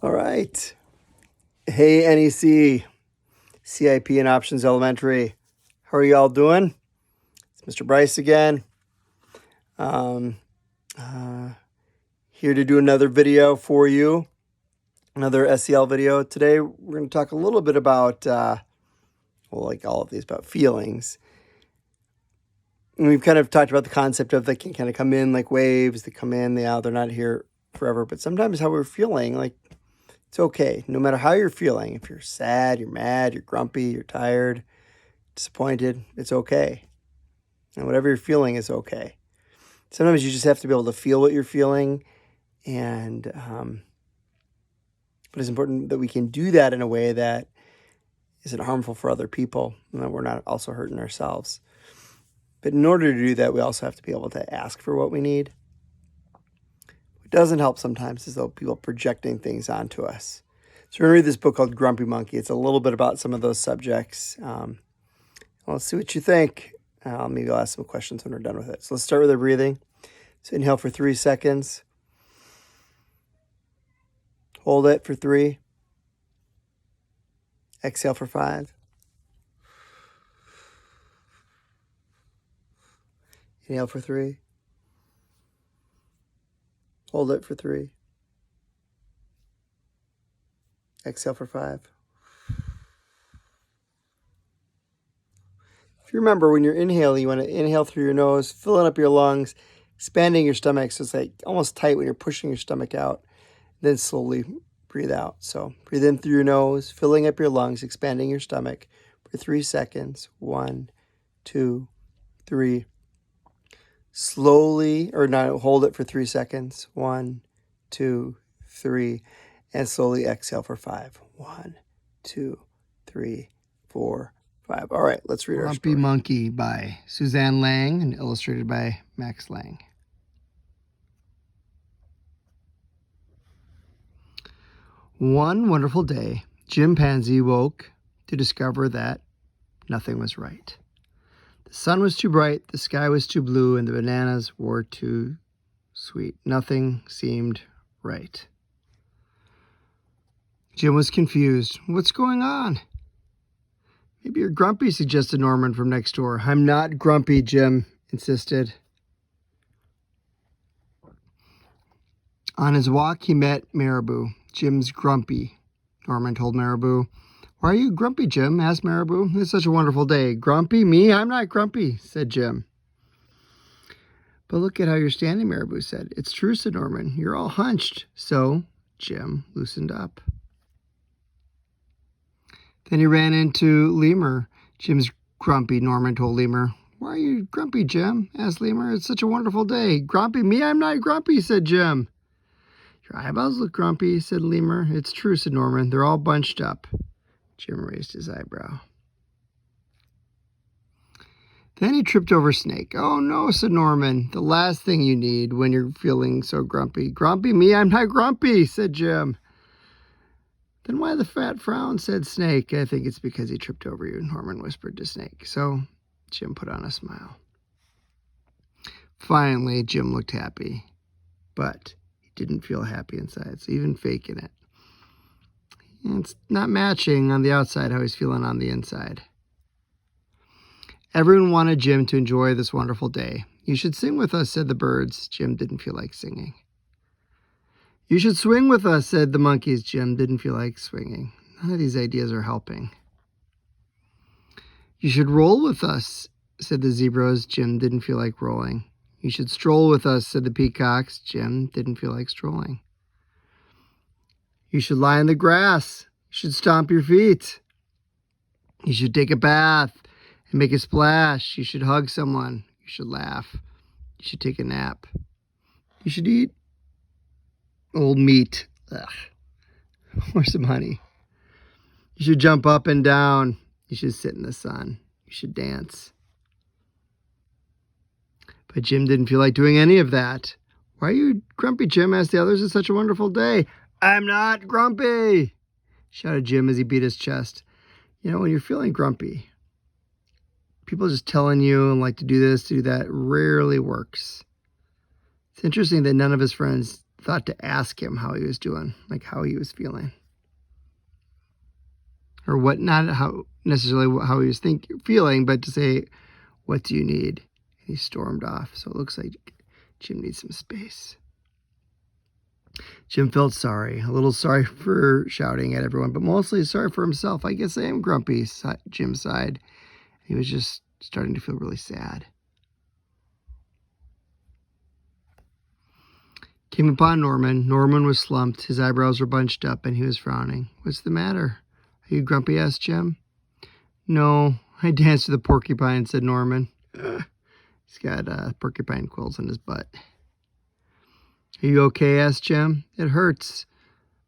All right. Hey, NEC, CIP and Options Elementary. How are you all doing? It's Mr. Bryce again. Here to do another video for you, another SEL video. Today, we're going to talk a little bit about, like all of these, about feelings. And we've kind of talked about the concept of they can kind of come in like waves. They come in, they out, they're not here forever. But sometimes how we're feeling, like, it's okay. No matter how you're feeling, if you're sad, you're mad, you're grumpy, you're tired, disappointed, it's okay. And whatever you're feeling is okay. Sometimes you just have to be able to feel what you're feeling. And but it's important that we can do that in a way that isn't harmful for other people and that we're not also hurting ourselves. But in order to do that, we also have to be able to ask for what we need. What doesn't help sometimes is though people projecting things onto us. So we're going to read this book called Grumpy Monkey. It's a little bit about some of those subjects. Let's see what you think. Maybe I'll ask some questions when we're done with it. So let's start with our breathing. So inhale for 3 seconds. Hold it for 3. Exhale for 5. Inhale for 3. Hold it for 3. Exhale for 5. If you remember, when you're inhaling, you want to inhale through your nose, filling up your lungs, expanding your stomach so it's like almost tight when you're pushing your stomach out. Then slowly breathe out. So breathe in through your nose, filling up your lungs, expanding your stomach for 3 seconds. 1, 2, 3. Slowly, or not, hold it for 3 seconds. 1, 2, 3. And slowly exhale for 5. 1, 2, 3, 4, 5. All right, let's read our story. Grumpy Monkey by Suzanne Lang and illustrated by Max Lang. One wonderful day, Chimpanzee woke to discover that nothing was right. The sun was too bright, the sky was too blue, and the bananas were too sweet. Nothing seemed right. Jim was confused. What's going on? Maybe you're grumpy, suggested Norman from next door. I'm not grumpy, Jim insisted. On his walk, he met Marabou. Jim's grumpy, Norman told Marabou. Why are you grumpy, Jim? Asked Marabou. It's such a wonderful day. Grumpy? Me? I'm not grumpy, said Jim. But look at how you're standing, Marabou said. It's true, said Norman. You're all hunched. So Jim loosened up. Then he ran into Lemur. Jim's grumpy, Norman told Lemur. Why are you grumpy, Jim? Asked Lemur. It's such a wonderful day. Grumpy? Me? I'm not grumpy, said Jim. Your eyebrows look grumpy, said Lemur. It's true, said Norman. They're all bunched up. Jim raised his eyebrow. Then he tripped over Snake. Oh, no, said Norman. The last thing you need when you're feeling so grumpy. Grumpy? Me? I'm not grumpy, said Jim. Then why the fat frown, said Snake. I think it's because he tripped over you, Norman whispered to Snake. So Jim put on a smile. Finally, Jim looked happy, but he didn't feel happy inside, so even faking it. And it's not matching on the outside how he's feeling on the inside. Everyone wanted Jim to enjoy this wonderful day. You should sing with us, said the birds. Jim didn't feel like singing. You should swing with us, said the monkeys. Jim didn't feel like swinging. None of these ideas are helping. You should roll with us, said the zebras. Jim didn't feel like rolling. You should stroll with us, said the peacocks. Jim didn't feel like strolling. You should lie in the grass. You should stomp your feet. You should take a bath and make a splash. You should hug someone. You should laugh. You should take a nap. You should eat old meat. Ugh. Or some honey. You should jump up and down. You should sit in the sun. You should dance. But Jim didn't feel like doing any of that. Why are you grumpy, Jim? Asked the others. It's such a wonderful day. I'm not grumpy, shouted Jim as he beat his chest. You know, when you're feeling grumpy, people just telling you and like to do this, do that, rarely works. It's interesting that none of his friends thought to ask him how he was doing, like how he was feeling. Or what, not how necessarily how he was feeling, but to say, what do you need? And he stormed off. So it looks like Jim needs some space. Jim felt sorry, a little sorry for shouting at everyone, but mostly sorry for himself. I guess I am grumpy, Jim sighed. He was just starting to feel really sad. Came upon Norman. Norman was slumped. His eyebrows were bunched up, and he was frowning. What's the matter? Are you grumpy? Asked Jim. No, I danced with a porcupine, said Norman. He's got porcupine quills in his butt. Are you okay? Asked Jim. It hurts,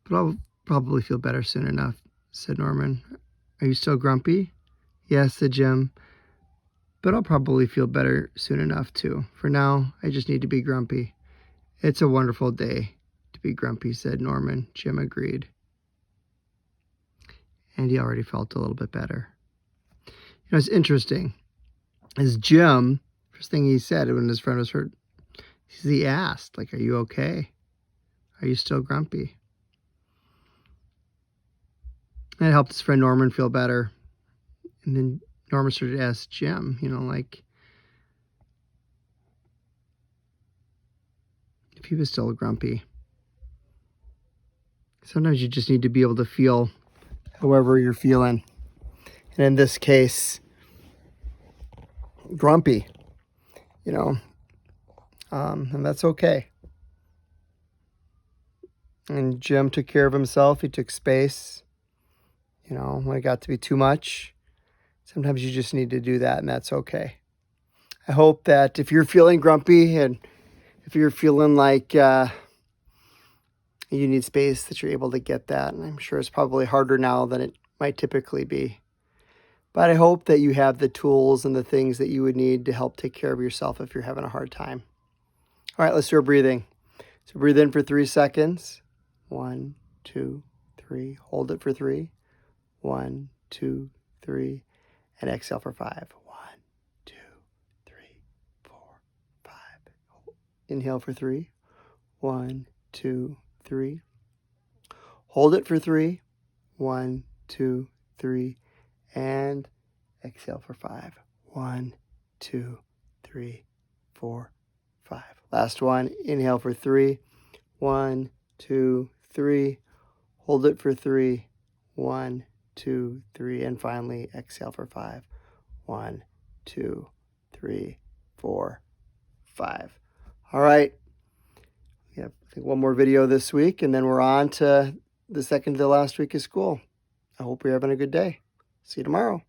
but I'll probably feel better soon enough, said Norman. Are you still grumpy? Yes, said Jim, but I'll probably feel better soon enough too. For now, I just need to be grumpy. It's a wonderful day to be grumpy, said Norman. Jim agreed. And he already felt a little bit better. You know, it's interesting. As Jim, first thing he said when his friend was hurt, he asked, like, are you okay? Are you still grumpy? And it helped his friend Norman feel better. And then Norman started to ask Jim, you know, like, if he was still grumpy. Sometimes you just need to be able to feel however you're feeling. And in this case, grumpy, you know, and that's okay. And Jim took care of himself. He took space. You know, when it got to be too much, sometimes you just need to do that, and that's okay. I hope that if you're feeling grumpy and if you're feeling like you need space, that you're able to get that. And I'm sure it's probably harder now than it might typically be. But I hope that you have the tools and the things that you would need to help take care of yourself if you're having a hard time. All right, let's do a breathing. So breathe in for 3 seconds. 1, 2, 3. Hold it for 3. 1, 2, 3. And exhale for 5. 1, 2, 3, 4, 5. Inhale for 3. 1, 2, 3. Hold it for 3. 1, 2, 3. And exhale for 5. 1, 2, 3, 4, 5. Last one. Inhale for 3. 1, 2, 3. Hold it for 3. 1, 2, 3. And finally, exhale for 5. 1, 2, 3, 4, 5. All right. We have, I think, one more video this week, and then we're on to the second to the last week of school. I hope you're having a good day. See you tomorrow.